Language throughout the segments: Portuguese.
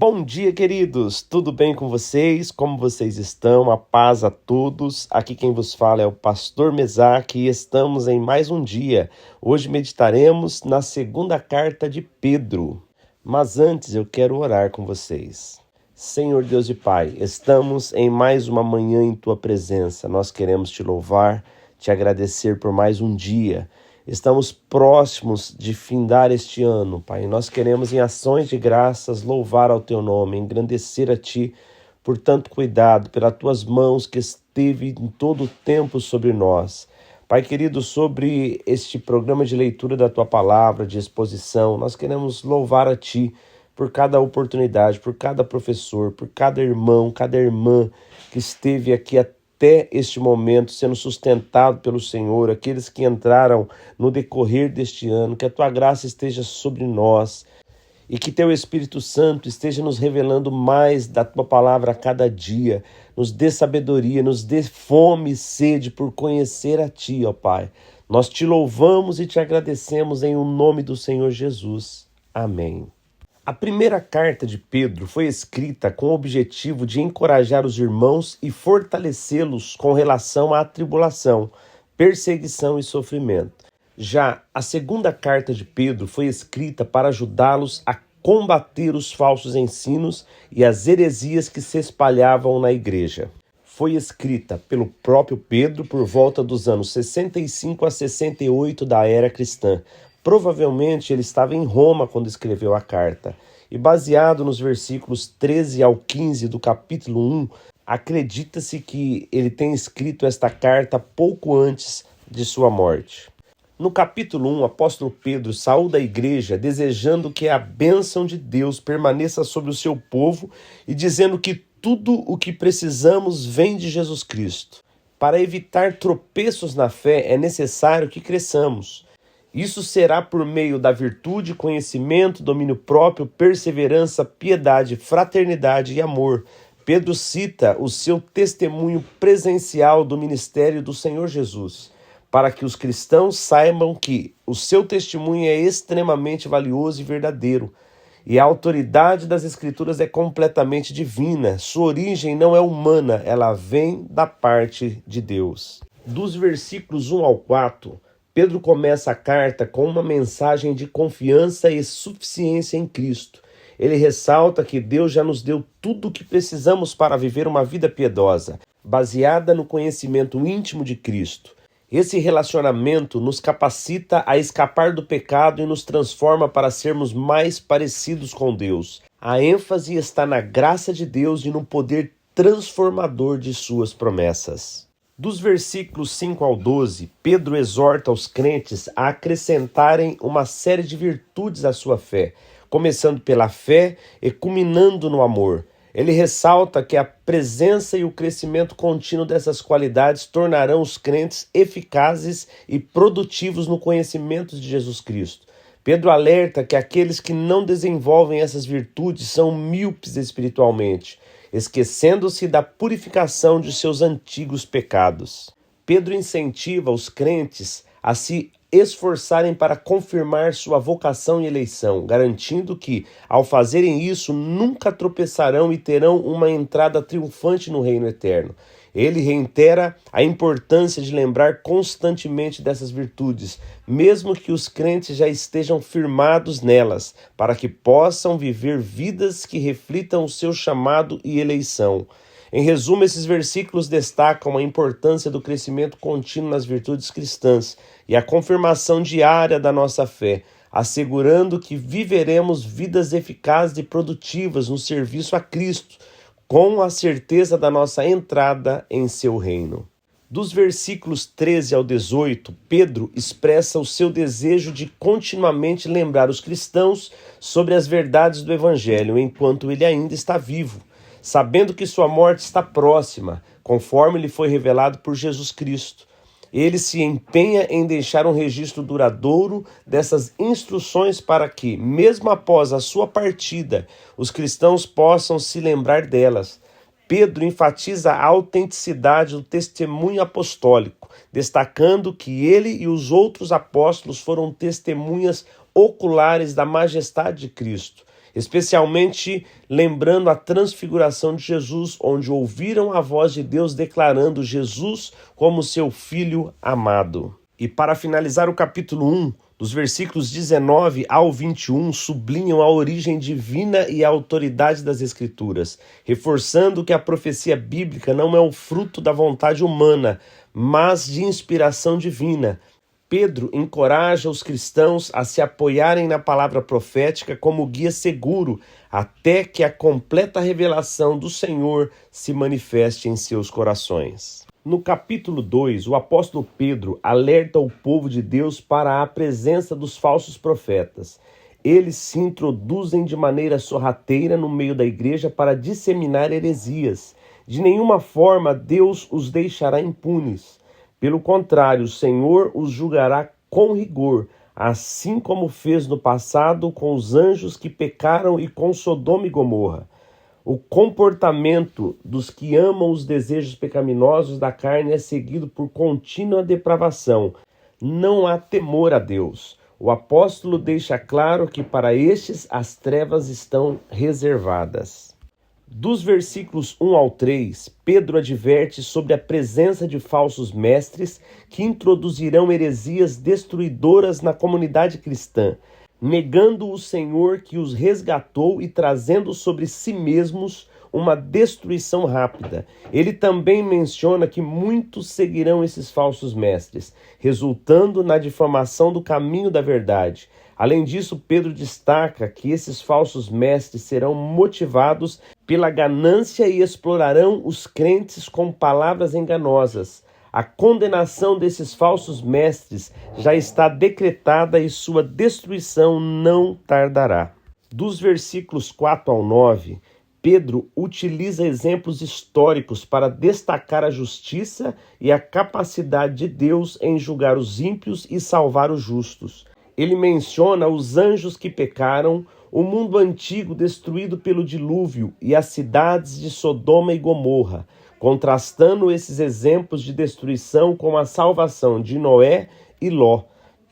Bom dia, queridos! Tudo bem com vocês? Como vocês estão? A paz a todos. Aqui quem vos fala é o Pastor Mesaque e estamos em mais um dia. Hoje meditaremos na segunda carta de Pedro. Mas antes eu quero orar com vocês. Senhor Deus e Pai, estamos em mais uma manhã em Tua presença. Nós queremos Te louvar, Te agradecer por mais um dia. Estamos próximos de findar este ano, Pai. Nós queremos, em ações de graças, louvar ao Teu nome, engrandecer a Ti por tanto cuidado, pelas Tuas mãos que esteve em todo o tempo sobre nós. Pai querido, sobre este programa de leitura da Tua Palavra, de exposição, nós queremos louvar a Ti por cada oportunidade, por cada professor, por cada irmão, cada irmã que esteve aqui até este momento, sendo sustentado pelo Senhor, aqueles que entraram no decorrer deste ano, que a Tua graça esteja sobre nós e que Teu Espírito Santo esteja nos revelando mais da Tua palavra a cada dia, nos dê sabedoria, nos dê fome e sede por conhecer a Ti, ó Pai. Nós Te louvamos e Te agradecemos em o nome do Senhor Jesus. Amém. A primeira carta de Pedro foi escrita com o objetivo de encorajar os irmãos e fortalecê-los com relação à tribulação, perseguição e sofrimento. Já a segunda carta de Pedro foi escrita para ajudá-los a combater os falsos ensinos e as heresias que se espalhavam na igreja. Foi escrita pelo próprio Pedro por volta dos anos 65 a 68 da era cristã. Provavelmente ele estava em Roma quando escreveu a carta. E baseado nos versículos 13 ao 15 do capítulo 1, acredita-se que ele tenha escrito esta carta pouco antes de sua morte. No capítulo 1, o apóstolo Pedro saúda a igreja desejando que a bênção de Deus permaneça sobre o seu povo e dizendo que tudo o que precisamos vem de Jesus Cristo. Para evitar tropeços na fé é necessário que cresçamos. Isso será por meio da virtude, conhecimento, domínio próprio, perseverança, piedade, fraternidade e amor. Pedro cita o seu testemunho presencial do ministério do Senhor Jesus, para que os cristãos saibam que o seu testemunho é extremamente valioso e verdadeiro. E a autoridade das Escrituras é completamente divina. Sua origem não é humana, ela vem da parte de Deus. Dos versículos 1 ao 4, Pedro começa a carta com uma mensagem de confiança e suficiência em Cristo. Ele ressalta que Deus já nos deu tudo o que precisamos para viver uma vida piedosa, baseada no conhecimento íntimo de Cristo. Esse relacionamento nos capacita a escapar do pecado e nos transforma para sermos mais parecidos com Deus. A ênfase está na graça de Deus e no poder transformador de suas promessas. Dos versículos 5 ao 12, Pedro exorta os crentes a acrescentarem uma série de virtudes à sua fé, começando pela fé e culminando no amor. Ele ressalta que a presença e o crescimento contínuo dessas qualidades tornarão os crentes eficazes e produtivos no conhecimento de Jesus Cristo. Pedro alerta que aqueles que não desenvolvem essas virtudes são míopes espiritualmente, esquecendo-se da purificação de seus antigos pecados. Pedro incentiva os crentes a se esforçarem para confirmar sua vocação e eleição, garantindo que, ao fazerem isso, nunca tropeçarão e terão uma entrada triunfante no reino eterno. Ele reitera a importância de lembrar constantemente dessas virtudes, mesmo que os crentes já estejam firmados nelas, para que possam viver vidas que reflitam o seu chamado e eleição. Em resumo, esses versículos destacam a importância do crescimento contínuo nas virtudes cristãs e a confirmação diária da nossa fé, assegurando que viveremos vidas eficazes e produtivas no serviço a Cristo, com a certeza da nossa entrada em seu reino. Dos versículos 13 ao 18, Pedro expressa o seu desejo de continuamente lembrar os cristãos sobre as verdades do Evangelho enquanto ele ainda está vivo, sabendo que sua morte está próxima, conforme lhe foi revelado por Jesus Cristo. Ele se empenha em deixar um registro duradouro dessas instruções para que, mesmo após a sua partida, os cristãos possam se lembrar delas. Pedro enfatiza a autenticidade do testemunho apostólico, destacando que ele e os outros apóstolos foram testemunhas oculares da majestade de Cristo. especialmente lembrando a transfiguração de Jesus, onde ouviram a voz de Deus declarando Jesus como seu Filho amado. E para finalizar o capítulo 1, dos versículos 19 ao 21, sublinham a origem divina e a autoridade das Escrituras, reforçando que a profecia bíblica não é o fruto da vontade humana, mas de inspiração divina. Pedro encoraja os cristãos a se apoiarem na palavra profética como guia seguro, até que a completa revelação do Senhor se manifeste em seus corações. No capítulo 2, o apóstolo Pedro alerta o povo de Deus para a presença dos falsos profetas. Eles se introduzem de maneira sorrateira no meio da igreja para disseminar heresias. De nenhuma forma Deus os deixará impunes. Pelo contrário, o Senhor os julgará com rigor, assim como fez no passado com os anjos que pecaram e com Sodoma e Gomorra. O comportamento dos que amam os desejos pecaminosos da carne é seguido por contínua depravação. Não há temor a Deus. O apóstolo deixa claro que para estes as trevas estão reservadas. Dos versículos 1 ao 3, Pedro adverte sobre a presença de falsos mestres que introduzirão heresias destruidoras na comunidade cristã, negando o Senhor que os resgatou e trazendo sobre si mesmos uma destruição rápida. Ele também menciona que muitos seguirão esses falsos mestres, resultando na difamação do caminho da verdade. Além disso, Pedro destaca que esses falsos mestres serão motivados pela ganância e explorarão os crentes com palavras enganosas. A condenação desses falsos mestres já está decretada e sua destruição não tardará. Dos versículos 4 ao 9, Pedro utiliza exemplos históricos para destacar a justiça e a capacidade de Deus em julgar os ímpios e salvar os justos. Ele menciona os anjos que pecaram, o mundo antigo destruído pelo dilúvio e as cidades de Sodoma e Gomorra, contrastando esses exemplos de destruição com a salvação de Noé e Ló.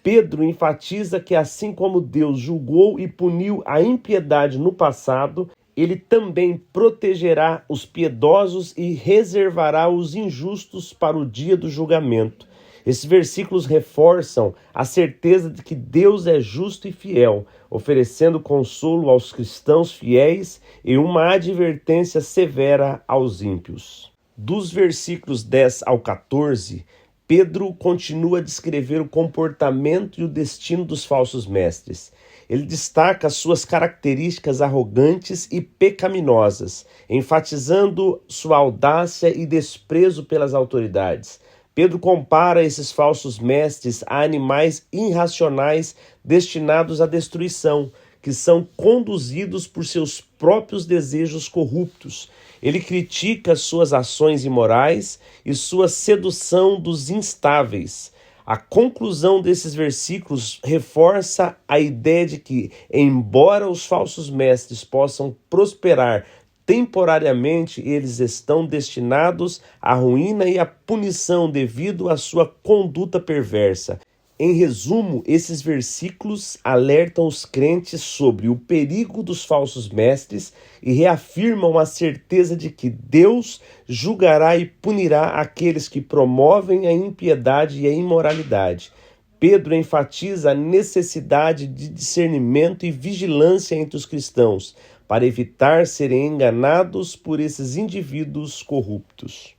Pedro enfatiza que assim como Deus julgou e puniu a impiedade no passado, ele também protegerá os piedosos e reservará os injustos para o dia do julgamento. Esses versículos reforçam a certeza de que Deus é justo e fiel, oferecendo consolo aos cristãos fiéis e uma advertência severa aos ímpios. Dos versículos 10 ao 14, Pedro continua a descrever o comportamento e o destino dos falsos mestres. Ele destaca suas características arrogantes e pecaminosas, enfatizando sua audácia e desprezo pelas autoridades. Pedro compara esses falsos mestres a animais irracionais destinados à destruição, que são conduzidos por seus próprios desejos corruptos. Ele critica suas ações imorais e sua sedução dos instáveis. A conclusão desses versículos reforça a ideia de que, embora os falsos mestres possam prosperar temporariamente, eles estão destinados à ruína e à punição devido à sua conduta perversa. Em resumo, esses versículos alertam os crentes sobre o perigo dos falsos mestres e reafirmam a certeza de que Deus julgará e punirá aqueles que promovem a impiedade e a imoralidade. Pedro enfatiza a necessidade de discernimento e vigilância entre os cristãos, para evitar serem enganados por esses indivíduos corruptos.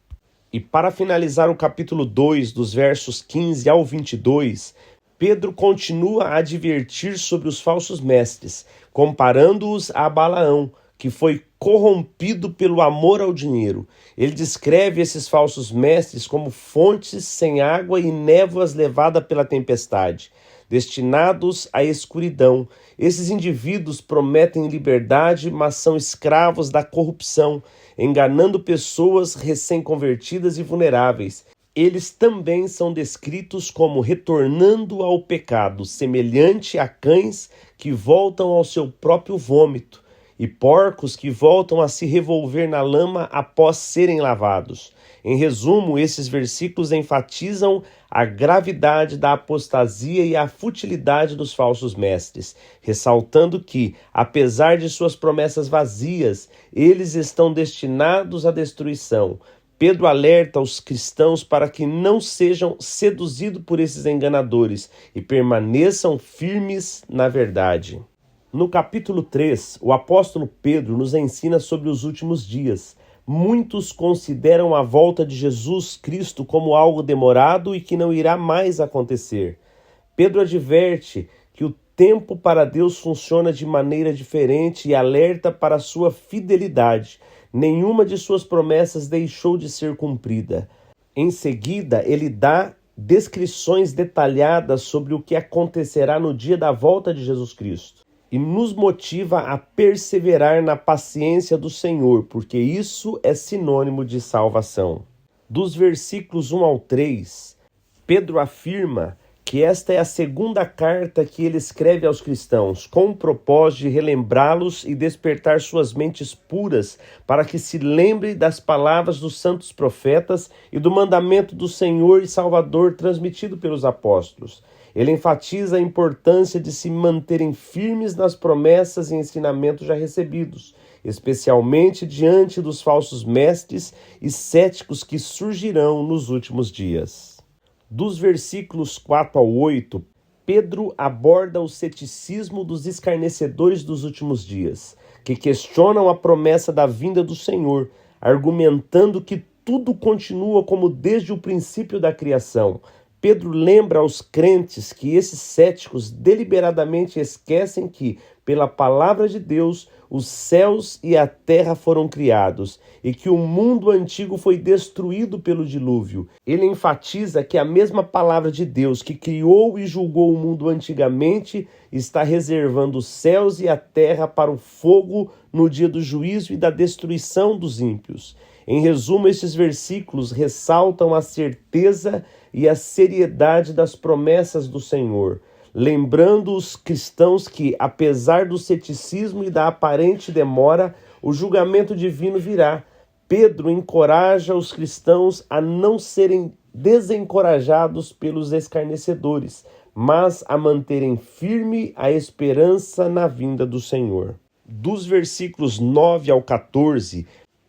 E para finalizar o capítulo 2, dos versos 15 ao 22, Pedro continua a advertir sobre os falsos mestres, comparando-os a Balaão, que foi corrompido pelo amor ao dinheiro. Ele descreve esses falsos mestres como fontes sem água e névoas levadas pela tempestade, destinados à escuridão. Esses indivíduos prometem liberdade, mas são escravos da corrupção, enganando pessoas recém-convertidas e vulneráveis. Eles também são descritos como retornando ao pecado, semelhante a cães que voltam ao seu próprio vômito e porcos que voltam a se revolver na lama após serem lavados. Em resumo, esses versículos enfatizam a gravidade da apostasia e a futilidade dos falsos mestres, ressaltando que, apesar de suas promessas vazias, eles estão destinados à destruição. Pedro alerta os cristãos para que não sejam seduzidos por esses enganadores e permaneçam firmes na verdade. No capítulo 3, o apóstolo Pedro nos ensina sobre os últimos dias. Muitos consideram a volta de Jesus Cristo como algo demorado e que não irá mais acontecer. Pedro adverte que o tempo para Deus funciona de maneira diferente e alerta para a sua fidelidade. Nenhuma de suas promessas deixou de ser cumprida. Em seguida, ele dá descrições detalhadas sobre o que acontecerá no dia da volta de Jesus Cristo. E nos motiva a perseverar na paciência do Senhor, porque isso é sinônimo de salvação. Dos versículos 1 ao 3, Pedro afirma que esta é a segunda carta que ele escreve aos cristãos, com o propósito de relembrá-los e despertar suas mentes puras, para que se lembre das palavras dos santos profetas e do mandamento do Senhor e Salvador transmitido pelos apóstolos. Ele enfatiza a importância de se manterem firmes nas promessas e ensinamentos já recebidos, especialmente diante dos falsos mestres e céticos que surgirão nos últimos dias. Dos versículos 4 ao 8, Pedro aborda o ceticismo dos escarnecedores dos últimos dias, que questionam a promessa da vinda do Senhor, argumentando que tudo continua como desde o princípio da criação. Pedro lembra aos crentes que esses céticos deliberadamente esquecem que, pela palavra de Deus, os céus e a terra foram criados e que o mundo antigo foi destruído pelo dilúvio. Ele enfatiza que a mesma palavra de Deus que criou e julgou o mundo antigamente está reservando os céus e a terra para o fogo no dia do juízo e da destruição dos ímpios. Em resumo, estes versículos ressaltam a certeza e a seriedade das promessas do Senhor, lembrando os cristãos que, apesar do ceticismo e da aparente demora, o julgamento divino virá. Pedro encoraja os cristãos a não serem desencorajados pelos escarnecedores, mas a manterem firme a esperança na vinda do Senhor. Dos versículos 9 ao 14,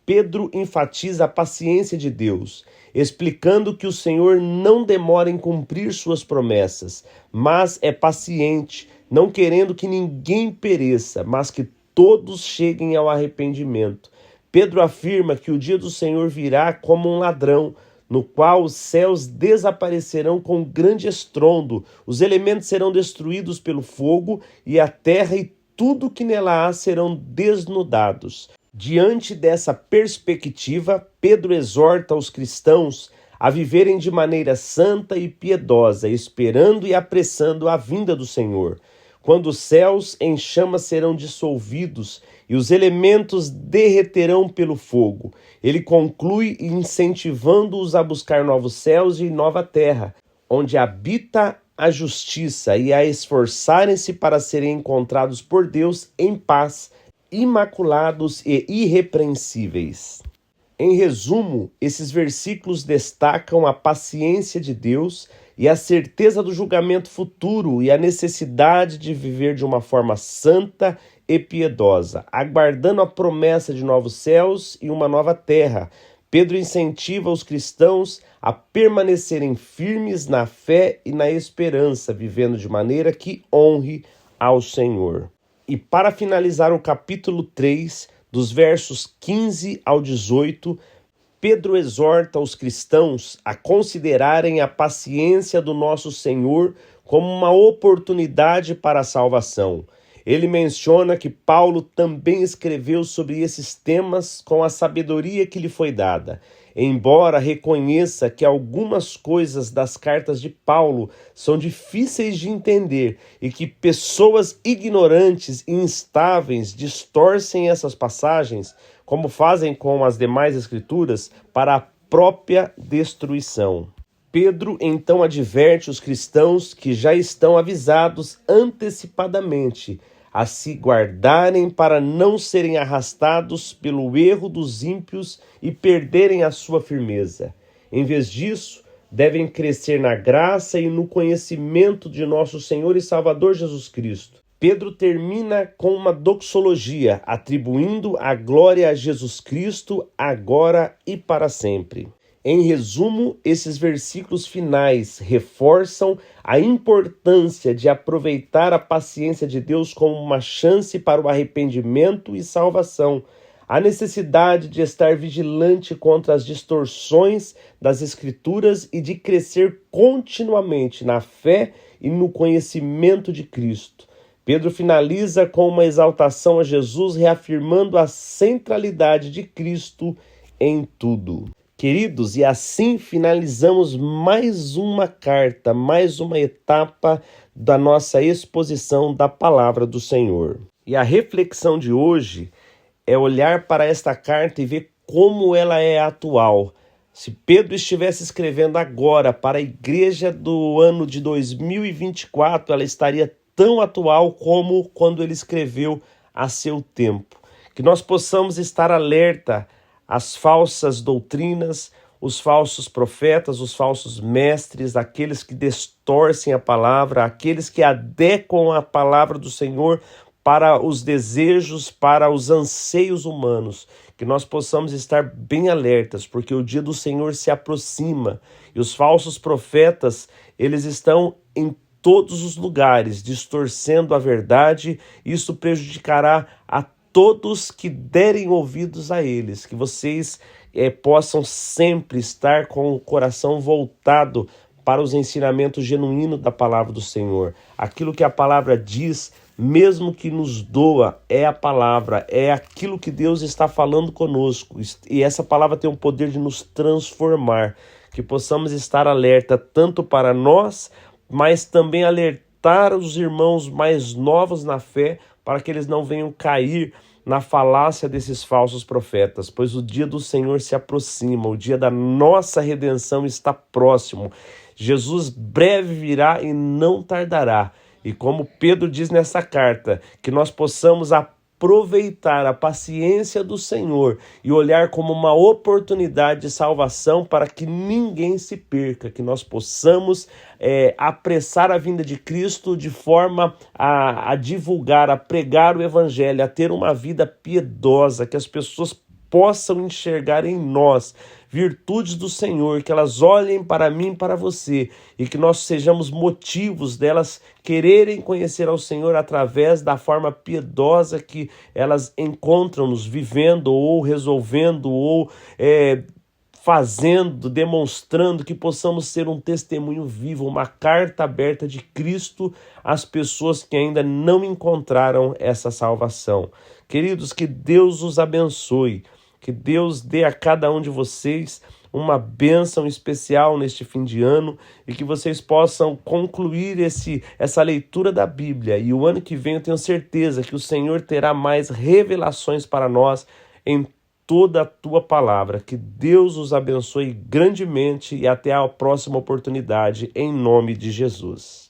Pedro enfatiza a paciência de Deus, explicando que o Senhor não demora em cumprir suas promessas, mas é paciente, não querendo que ninguém pereça, mas que todos cheguem ao arrependimento. Pedro afirma que o dia do Senhor virá como um ladrão, no qual os céus desaparecerão com grande estrondo, os elementos serão destruídos pelo fogo e a terra e tudo que nela há serão desnudados. Diante dessa perspectiva, Pedro exorta os cristãos a viverem de maneira santa e piedosa, esperando e apressando a vinda do Senhor, quando os céus em chamas serão dissolvidos e os elementos derreterão pelo fogo. Ele conclui incentivando-os a buscar novos céus e nova terra, onde habita a justiça, e a esforçarem-se para serem encontrados por Deus em paz, imaculados e irrepreensíveis. Em resumo, esses versículos destacam a paciência de Deus e a certeza do julgamento futuro e a necessidade de viver de uma forma santa e piedosa, aguardando a promessa de novos céus e uma nova terra. Pedro incentiva os cristãos a permanecerem firmes na fé e na esperança, vivendo de maneira que honre ao Senhor. E para finalizar o capítulo 3, dos versos 15 ao 18, Pedro exorta os cristãos a considerarem a paciência do nosso Senhor como uma oportunidade para a salvação. Ele menciona que Paulo também escreveu sobre esses temas com a sabedoria que lhe foi dada. Embora reconheça que algumas coisas das cartas de Paulo são difíceis de entender e que pessoas ignorantes e instáveis distorcem essas passagens, como fazem com as demais escrituras, para a própria destruição. Pedro então adverte os cristãos que já estão avisados antecipadamente a se guardarem para não serem arrastados pelo erro dos ímpios e perderem a sua firmeza. Em vez disso, devem crescer na graça e no conhecimento de nosso Senhor e Salvador Jesus Cristo. Pedro termina com uma doxologia, atribuindo a glória a Jesus Cristo agora e para sempre. Em resumo, esses versículos finais reforçam a importância de aproveitar a paciência de Deus como uma chance para o arrependimento e salvação, a necessidade de estar vigilante contra as distorções das Escrituras e de crescer continuamente na fé e no conhecimento de Cristo. Pedro finaliza com uma exaltação a Jesus, reafirmando a centralidade de Cristo em tudo. Queridos, e assim finalizamos mais uma carta, mais uma etapa da nossa exposição da palavra do Senhor. E a reflexão de hoje é olhar para esta carta e ver como ela é atual. Se Pedro estivesse escrevendo agora para a igreja do ano de 2024, ela estaria tão atual como quando ele escreveu a seu tempo. Que nós possamos estar alerta às falsas doutrinas, os falsos profetas, os falsos mestres, aqueles que distorcem a palavra, aqueles que adequam a palavra do Senhor para os desejos, para os anseios humanos. Que nós possamos estar bem alertas, porque o dia do Senhor se aproxima e os falsos profetas, eles estão em todos os lugares, distorcendo a verdade. Isso prejudicará a todos que derem ouvidos a eles, que vocês possam sempre estar com o coração voltado para os ensinamentos genuínos da palavra do Senhor. Aquilo que a palavra diz, mesmo que nos doa, é a palavra, é aquilo que Deus está falando conosco, e essa palavra tem o poder de nos transformar, que possamos estar alerta tanto para nós, mas também alertar os irmãos mais novos na fé, para que eles não venham cair na falácia desses falsos profetas, pois o dia do Senhor se aproxima, o dia da nossa redenção está próximo. Jesus breve virá e não tardará. E como Pedro diz nessa carta, que nós possamos aproveitar a paciência do Senhor e olhar como uma oportunidade de salvação para que ninguém se perca, que nós possamos apressar a vinda de Cristo de forma a divulgar, a pregar o Evangelho, a ter uma vida piedosa, que as pessoas possam enxergar em nós virtudes do Senhor, que elas olhem para mim e para você, e que nós sejamos motivos delas quererem conhecer ao Senhor através da forma piedosa que elas encontram-nos vivendo, ou resolvendo, ou fazendo, demonstrando, que possamos ser um testemunho vivo, uma carta aberta de Cristo às pessoas que ainda não encontraram essa salvação. Queridos, que Deus os abençoe, que Deus dê a cada um de vocês uma bênção especial neste fim de ano e que vocês possam concluir essa leitura da Bíblia. E o ano que vem eu tenho certeza que o Senhor terá mais revelações para nós em toda a tua palavra. Que Deus os abençoe grandemente e até a próxima oportunidade, em nome de Jesus.